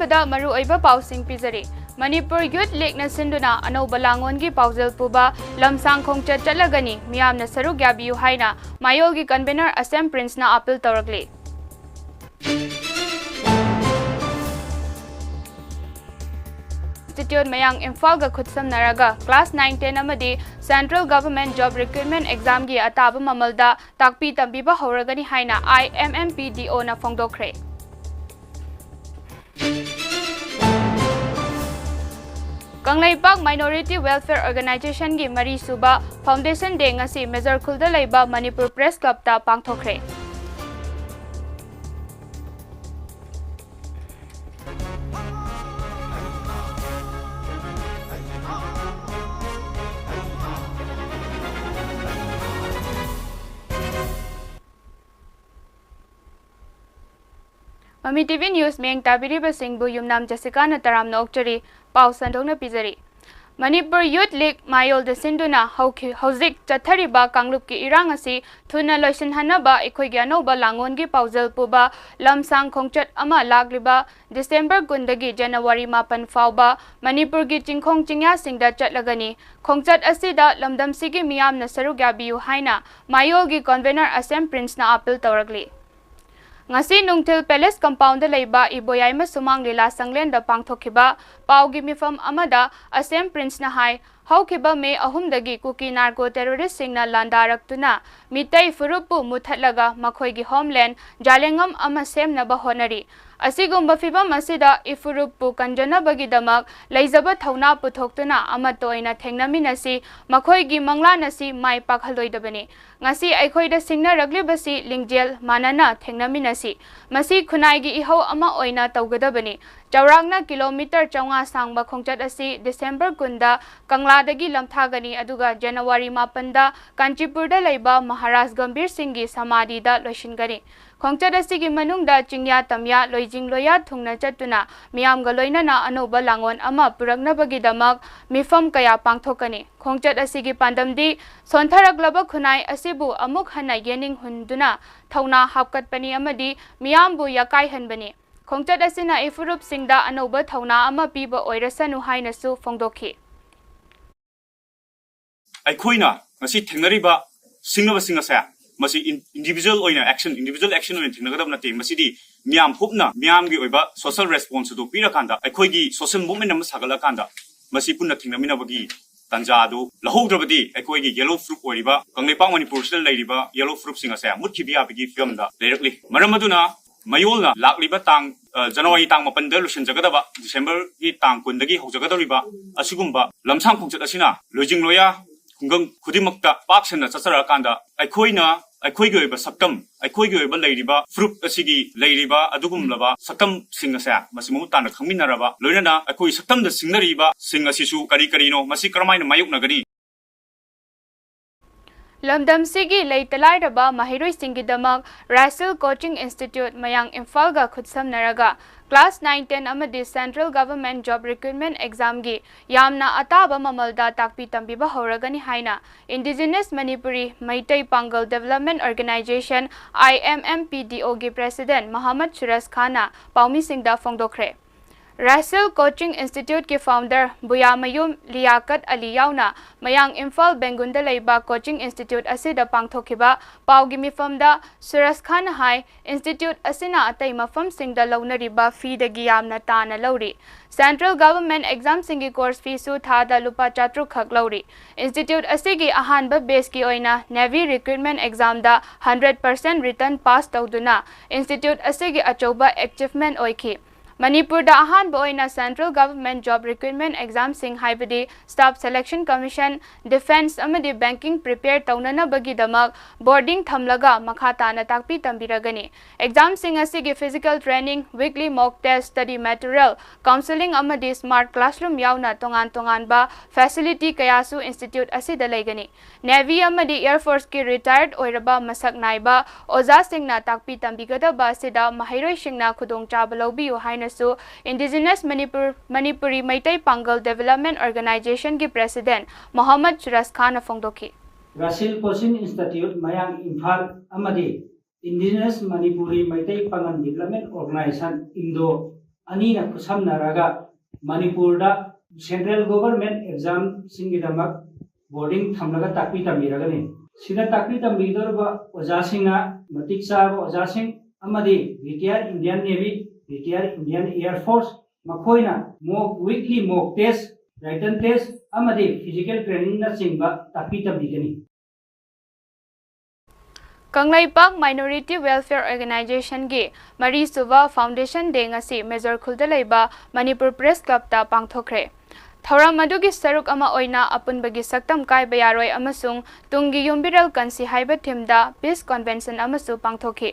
अहंबदा मरु ओइबा पाउसिंग पिजरी Manipur youth league न सिंधुना अनौबा लांगोनगी पाउजल पुबा लमसांग खोंगचत चलगनी मियामना सरुक याबियु हाइना मायोगी कन्वेनर असेम प्रिंसना अपील तौरकले इंस्टीट्यूट मयांग इम्फाल का खुदसम नरगा क्लास 9-10 अमदी central government job recruitment exam की अताब ममलदा ताकपी तंबीबा हौरगनी हाइना IMMPDO ना फोंगदोखरे कंगलैपाक माइनॉरिटी वेलफेयर ऑर्गेनाइजेशन की मरी सुबा फाउंडेशन डे ngasi मेजर खुलदा लैबा मणिपुर प्रेस क्लब ता पांगथोखरे ममी टीवी न्यूज में ताबिरीब सिंहबु युमनाम जेसिका न तराम नोक्चरी पाउ संदोंगना पिजरी मणिपुर यूथ लीग मायोल द सिंधुना हौजिक चथरिबा कांगलुप की इरांग असि थुना लोइसिनहनबा एखोइगी अनौबा लांगोनगी पाउजल पुबा लमसांग खोंगचत अमा लागलिबा डिसेंबर 2 जनवरी 9 फाउबा मणिपुर की चिंखोंग चिंग्या सिंगदा चटलगनी खोंगचत असिदा लमदमसिगी मियामना सरुक याबियु हाइना मायोगी कन्वेनर असेम प्रिंसना अपील तौरगली ngasi nungthil palace compound leiba iboyaima sumang lila sanglen da pangthokhiba paugi mifam amada asem prince na hai haukiba me ahumdagi kuki narco terrorist singna landaraktuna mitai furupu muthatlaga makhoigi homeland jalengam ama semnaba honari asigumba fibam asida ifurupu kanjanabagi damak leizaba thauna puthoktuna ama toina thengnaminasi makhoigi manglanasi mai pakhalloidabani ngasi aikhoida singna raglibasi lingjel manana thengnaminasi masi khunai gi ihau ama oina tawgadabani chawrangna kilometer 4 sangba khongchat asi December 2 Kangladagi lamthagani aduga January 9 da Kanchipurda leiba Maharaj Gambir Singh gi samadhi da loishingani khongchat asi gi manungda chingya tamya loijing loya thungna chatuna miyam ga loinana anoba langon ama puragnabagi damak mifam kaya pangthokani khongchat asi gi pandamdi sontharaglaba khunai asibu amuk hana yening hunduna thauna hapkatpani amadi miyambu yakai hanbani खोंगचत असिना इफुरुप सिंगदा अनौबा थौना अमा पीबा ओइरसनु हाइनसु फोंगदोखि अखोइना ngasi thengnariba singnaba singasa masi individual action oin thengnagadab nate masi di miam hopna miam gi oiba social response do pira kanda akhoi gi social movement am sagala kanda masi punna thengnamina bagi tanja do lahodrabadi akhoi gi yellow fruit oiriba kanglaipa manipur sel lairiba yellow fruit singasa mutkhibiya bagi film da leirakli maramaduna mayolna lakliba tang January tang 8 da lusin jagadaba December gi tang 2 dagi hojagadauriba asigumba lamsang khongchat asina lojing loya khungang khudimakta paksena chachara kanda aikhoina aikhoigi oiba sakam aikhoigi oiba leiriba fruit asigi leiriba adugum laba sakam singasa masimu tana khangminaraba loinana aikoi sakam da singnariba sing asisu kari karino masi karamaina mayuknagani लमदमसिगी लेतलाइरबा महिरोइ सिंगिदमक Raisal coaching institute Mayang Imphal गा खुदसम नरगा class 9-10 अमदी central government job recruitment exam गी यामना अताबा ममलदा ताकपी तंबीबा हौरगनी हाइना indigenous Manipuri Meitei Pangal development organization IMMPDO गी प्रेसिडेंट मोहम्मद सुरज खाना पाउमी सिंगदा फोंगदोखरे राइसल कोचिंग इंस्टीट्यूट के फाउंडर बुयामयुम लियाकत अली याउना मयांग इम्फाल बेंगुंदा लेबा कोचिंग इंस्टीट्यूट असिदा पांगथोखिबा पाउगी मिफमदा सुरज खान हाई इंस्टीट्यूट असिना अतै मफम सिंगदा लौनरिबा फी दगी यामना ताना लौरी सेंट्रल गवर्नमेंट एग्जाम सिंगी कोर्स फी सु थादा लुपा 400 खक लौरी इंस्टीट्यूट असिगी अहानबा बेस की ओइना नेवी रिक्रूटमेंट एग्जाम दा 100% रिटर्न पास तौदुना इंस्टीट्यूट असिगी अचौबा अचीवमेंट ओइखि मणिपुर दा अहानबा ओइना central government job recruitment exam सिंग हाइबदी स्टाफ सिलेक्शन कमीशन डिफेंस अमदी बैंकिंग प्रिपेयर तौननबगी दमक बोर्डिंग थमलगा मखा ताना ताकपी तंबीरगनी एग्जाम सिंग असिगी physical training weekly mock test study material counselling अमदी स्मार्ट क्लासरूम यावना तोंगान तोंगानबा फैसिलिटी कयासु इंस्टीट्यूट असिदा लेगनी नेवी अमदी एयर फोर्स की रिटायर्ड ओइरबा मसक नाइबा ओजा सिंगना ताकपी तंबीगदबा असिदा महिरोइ सिंगना खुदोंग चाबा लौबियु हाइना indigenous Manipuri Meitei Pangal development organization की प्रेसिडेंट मोहम्मद सुरज खान फोंगदोखि रासिल कोचिंग इंस्टीट्यूट मयांग इम्फाल अमदी indigenous Manipuri Meitei Pangal development organization इंडो अनी ना खुसमनरगा मणिपुर दा सेंट्रल गवर्नमेंट एग्जाम सिंगिदमक बोर्डिंग थमलगा ताकपी तंबीरगनी सिदा ताकपी तंबीदरबा ओजासिंगा मतिक चाबा ओजासिंग अमदी retire Indian navy retire Indian air force मखोइना mock weekly mock test written test अमदी physical training ना चिंबा ताकपी तंबीगनी कंगलाइपाक माइनॉरिटी वेलफेयर ऑर्गेनाइजेशन की मरी सुबह फाउंडेशन डे ngasi मेजर खुलदा लेबा मणिपुर प्रेस क्लब ता पांगथोखरे थौराम अदुगी सरुक अमा ओइना अपुनबगी सक्तम कायबा यारोय अमसुंग तुंगी युम्बिरल कंसी हाइबा थीमदा पीस कन्वेंशन अमसु पांगथोखि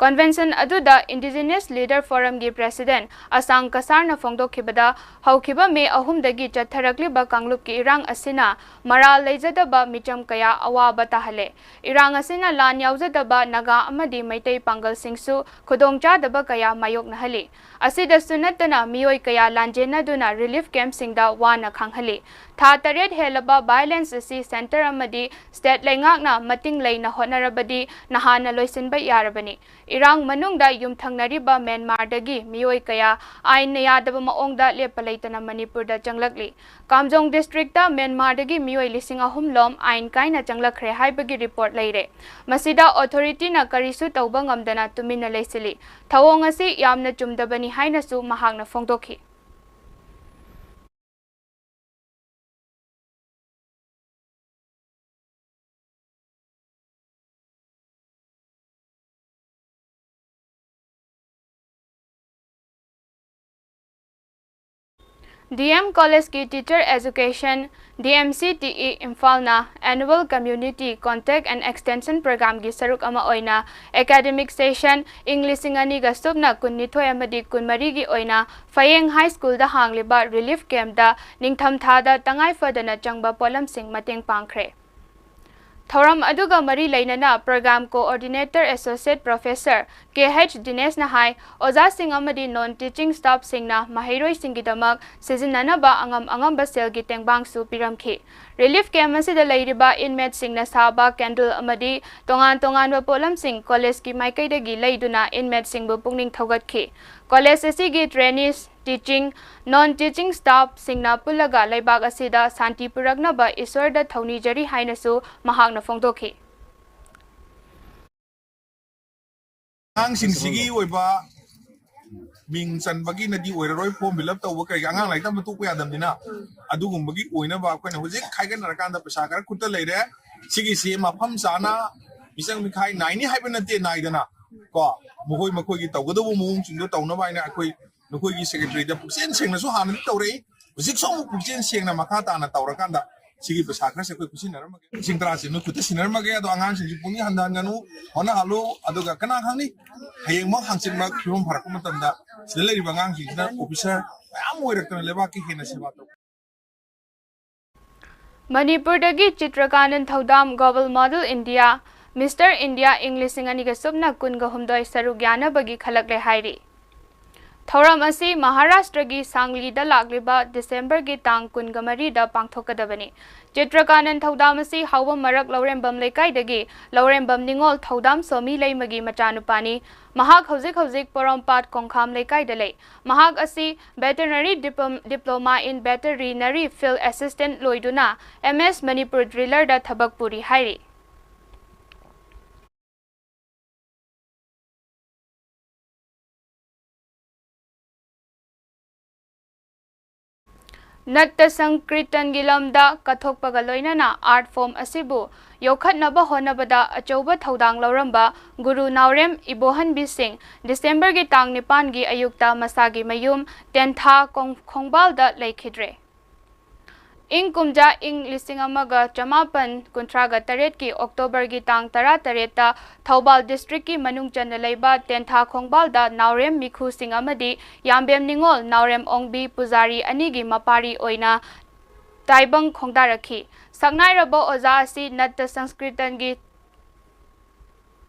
कन्वेंशन अदुदा इंडिजिनियस लीडर फोरम की प्रेसिडेंट असांग कसारना फोंगदोखिबदा हौखिबा मे अहुमदगी चथरकलिबा कांगलुप की इरांग असिना मराल लेजदबा मिचम कया अवाबा ताहले इरांग असिना लान यावजदबा नगा अमदी मैतै पांगल सिंगसु खुदोंचादबा कया मायोक नहली असिदसु नतना मियोय कया लांजेनदुना रिलीफ कैंप सिंगदा वाना खांगहली था तरेट हेलबा वायलेंस असि सेंटर अमदी स्टेट लेंगाकना मतिंग लेना होनरबदी नहाना लोइसिनबा यारबनी इरांग मनुंगदा युमथंगनरिबा म्यांमारदगी मियोय कया आइन यादबा मओंगदा लेपलैतना मणिपुरदा चंगलकली कामजोंग डिस्ट्रिक्टदा म्यांमारदगी मियोय लिसिंग अहुम लोम आइन काइना चंगलखरे हाइबगी रिपोर्ट लेरे मसिदा ऑथोरिटीना करिसु तौबा ngamdana tumina लेसिली थवोंग असि यामना चुमदबनी हाइनसु महागना फोंगदोखि DM कॉलेज की टीचर एजुकेशन DMCTE इम्फालना annual community contact and extension programme की सरुक अमा ओइना एकेडमिक सेशन इंग्लिशिंग अनिगा सुबना कुन्निथोय अमदी कुनमरी की ओइना फयेंग हाई स्कूल दा हांगलिबा रिलीफ कैंप दा निंगथम थादा तंगाई फदना चंगबा पोलम सिंग मतेंग पांगख्रे थौरम अदुगा मरी लेनना programme coordinator associate professor KH Dinesh नहाय ओजा सिंग अमदी नॉन टीचिंग स्टाफ सिंगना महिरोय सिंगिदमक सिजननबा अंगम अंगम सेल की तेंगबांगसु पिरमखि रिलीफ कैंप असिदा लेरिबा इनमेट सिंगना साबा कैंडल अमदी तोंगान तोंगान पोलम सिंग कॉलेज की माइकैदगी लेदुना इनमेट सिंगबु पुंगनिंग थौगतखि कॉलेज असिगी trainees teaching non teaching staff सिंगना पुलगा लेबाग असिदा शांति पुरगनबा ईश्वरदा थौनीजरी हाइनसु महागना फोंगदोखि आंग सिंगसिगी ओइबा मिंग चनबगी नदी ओइररोय फॉर्म फिल अप तौब कई आंग लाइक तम तुक यादमदिना अदुगुंबगी ओइनबा अखोइना हुजिक खाइगनरकांदा पैसा खरा खुट्टा लेरे सिगी से मफम साना मिसंग मिखाइ नाइनी हाइबा नते नाइदना को मखोइ मखोइगी तौगदबो मोंग चिंदो तौनबा आइना अखोइ नखोइगी सेक्रेटरी दा पुक्सेन सेंगनासु हाननि तौरei हुजिक सोमु पुक्सेन सेंगना मखा ताना तौरकांदा सिगी पैसा खरा से कोइ कुसिनरमगे सिंगत्रा सिनु खुट्टा सिनरमगे अदो आंगां सिंजि पुंगी हंदानगनु होना हालो अदोगा कना खांनि हयेंग मक हांसिनबा फिरम फरक मतमदा सिदा लेरिबा आंगां सिंजिना ऑफिसर मयाम ओइरक्तना लेबाकी हेना सेवा तौ मणिपुरदगी Chitrakanan Thoudam global model India mister India English सिंगनिगा सुबना कुनगा हुमदोय सरुक यानबगी खलकले हाइरी थौरम असी महाराष्ट्र की सांगली दा लागलिबा दिसंबर की तांग कुनगमरी दा पांगथोकदबनी चित्रकानन थौदाम असी हाव मरक लौरेंबम लेकाइदगी लौरेंबम निंगोल थौदाम सोमी लेमगी मचानुपानी महाक हौजिक हौजिक पोरमपाट कोंखाम लेकाइदा ले महाक असी veterinary diploma in veterinary field assistant लोइदुना MS मणिपुर ड्रिलर दा थबक पुरी हाइरी नट्ट संकीर्तन गिलमदा कथोकपगा लोइनना आर्ट फॉर्म असिबु योखतनबा होनबदा अचौबा थौदांग लौरंबा गुरु नावरेम इबोहनबी सिंह दिसंबर की तांग 9 की अयुक्ता मसागी मयूम 10th था खोंगबालदा लेखिद्रे इंग कुमजा इंग लिसिंग अमगा चमापन कुंथ्रागा तरेट की अक्टोबर की तांग 13 थौबाल डिस्ट्रिक्ट की मनुंग चंद लेबा 10th था खोंगबालदा नावरेम मिखु सिंह अमदी यामबेम निंगोल नावरेम ओंगबी पुजारी अनिगी मपारी ओइना ताइबंग खोंगदारखी सक्नाइरबो ओजा असि नट्ट संस्कृतन की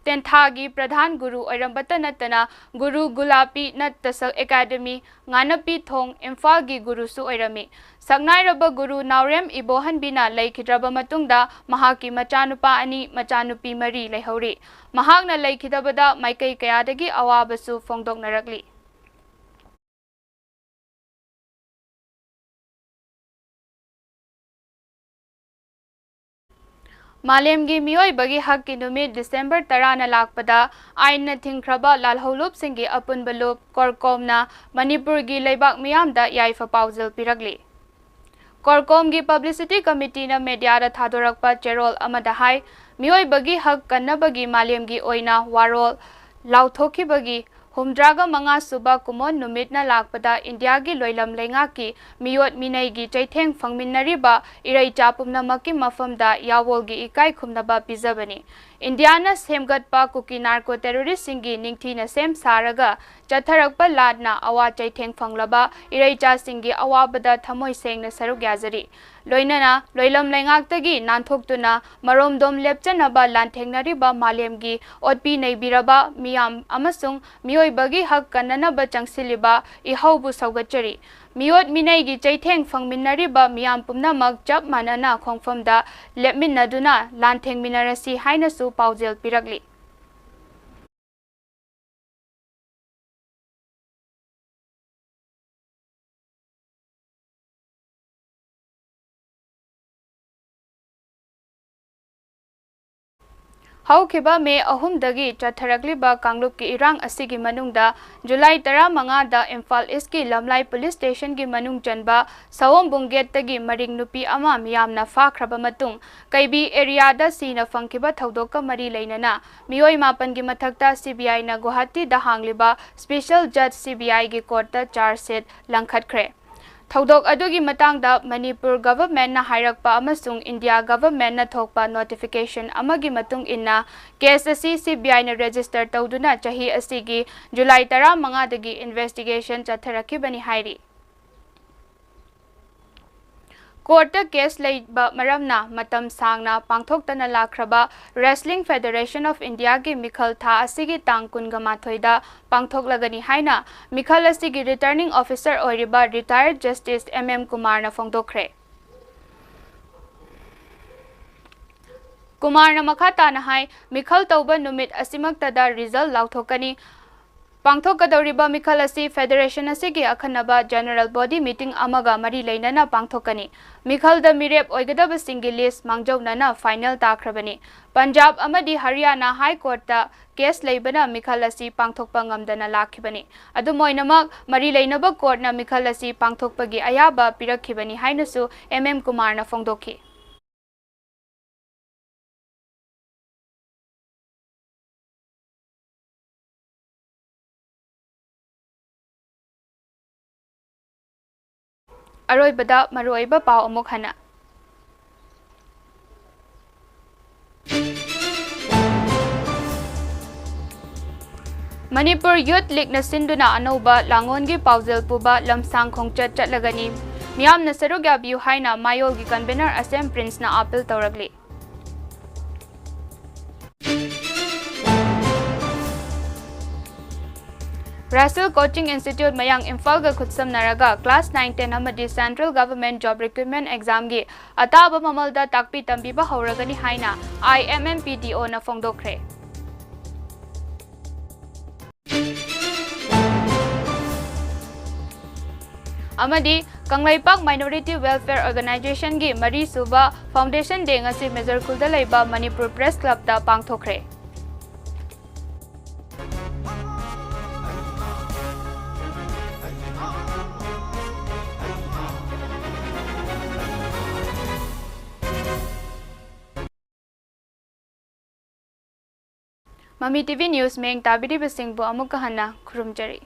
10th थागी प्रधान गुरु ओइरंबत नतना गुरु गुलापी नट्ट एकेडमी गानपी थोंग इम्फाल की गुरु सु ओइरमी सक्नाइरब गुरु नावरेम इबोहनबीना लेखिद्रब मतुंगदा महाकी मचानुपा अनि मचानुपी मरी लेहौरी महागना लेखिदबदा माइकई कयादगी अवाबसु फोंगदोकनरकली मालेमगी मियोइबगी हक्की नुमित डिसेंबर 10 ना लाकपदा आइन थिंख्रबा लालहौलुप सिंगी अपुन बलुप कोरकोमना मणिपुर की लेबाक मियामदा याइफा पाउजल पिरगली कोरकोम की पब्लिसिटी कमिटी ना मीडिया दा थादोरकपा चेरोल अमदा हाई मियोइबगी हक कन्नबगी मालेमगी ओइना वारोल लाउथोखिबगी हुमद्रागा मंगा सुबा कुमोन नुमितना लाकपदा इंडिया की लोइलम लेंगा की मियोट मिनई की चैथेंग फंगमिनरिबा इरई चापुमना मकी मफमदा यावोल की इकाई खुमनबा पिजबनी इंडिया सेमगतपा कुकी नार्को टेररिस्ट सिंगी निंगथीना सेम सारगा चथरकपा लादना अवा चैथेंग फंगलबा इरईचा सिंगी अवाबदा थमोय सेंगना सरुक याजरी लोइनना लोइलम लेंगाक्तगी नानथोक्तुना मरोमदोम लेपचनबा लांथेंगनरिबा मालेमगी ओटपी नैबिरबा मियाम अमसुंग मियोइबगी हक कन्ननबा चंगसिलिबा इहौबु सौगचरी मियोट मिनईगी चैथेंग फंगमिनरिबा मियाम पुमनमक चप मानना खोंगफमदा लेपमिनदुना लांथेंगमिनरसी हाइनसु पाउजेल पिरगली हौखिबा मे अहुमदगी चथरगलिबा कांगलुप की इरांग असिगी मनुंगदा जुलाई 15 दा इम्फाल ईस्ट की लमलाई पुलिस स्टेशन की मनुंग चनबा सवोंबुंग गेटतगी मरिंग नुपी अमा मियामना फाख्रबा मतुंग कैबी एरियादा सीना फंखिबा थौदोका मरी लेनना मियोय मापन की मथक्ता सीबीआई ना गुवाहाटी दा हांगलिबा स्पेशल जज सीबीआई की कोर्ट चार्जशीट लंखटख्रे थौदोक अदुगी मतंगदा मणिपुर गवर्नमेंट ना हाइरकपा अमसुंग इंडिया गवर्नमेंट ना थोकपा नोटिफिकेशन अमगी मतुंग इन्ना केस असी सीबीआई ना रजिस्टर तौदुना चाही असिगी जुलाई 15 दगी इन्वेस्टिगेशन चथरखिबनी हाइरी कोर्ट केस लेबा मरमना मतम सांगना पांगथोक्तना लाख्रबा रेसलिंग फेडरेशन ऑफ इंडिया की मिखल था असिगी तांग कुनगमाथोइदा पांगथोकलगनी हाइना मिखल असिगी रिटर्निंग ऑफिसर ओइरिबा रिटायर्ड जस्टिस एमएम कुमार ना फोंदोखरे कुमार ना मखाताना हाई मिखल तौबा नुमित असिमक्तदा रिजल्ट लाउथोकनी पांगथोकदौरिबा मिखल असी फेडरेशन असिगी अखनबा जनरल बॉडी मीटिंग अमगा मरी लेनना पांगथोकनी मिखल द मिरेप ओइगदब सिंगी लिस्ट मांगजौनना फाइनल ताख्रबनी पंजाब अमदी हरियाणा हाई कोर्ट केस लेबना मिखल असी पांगथोकपा ngamdana लाखिबनी अदुमोइनमक मरी लेनबा कोर्टना मिखल असी पांगथोकपगी अयाबा पिरखिबनी हाइनसु एमएम कुमार ना फोंदोखि अरोइबदा मरोइबा पाव अमुक हना मणिपुर यूथ लीग ना सिंधुना अनौबा लांगोनगी पाउजेल पुबा लमसांग खोंगचत चटलगनी मियामना सरुग याबियु हाइना मायोल की कन्वेनर असेम प्रिंस ना appeal तौरगली Russell Coaching Institute Mayang Imphal ga khutsam naraga class 9 10 amadi Central Government Job Recruitment Exam gi ataba mamalda takpi tambi ba hauragani haina IMMPDO na phongdokhre amadi Kanglaipak Minority Welfare Organization gi Mari Suba Foundation Day ngasi Major Kulda laiba Manipur Press Club da pangthokre Mami TV News Meng Tabiri Basingbo Amukahana Kurumjari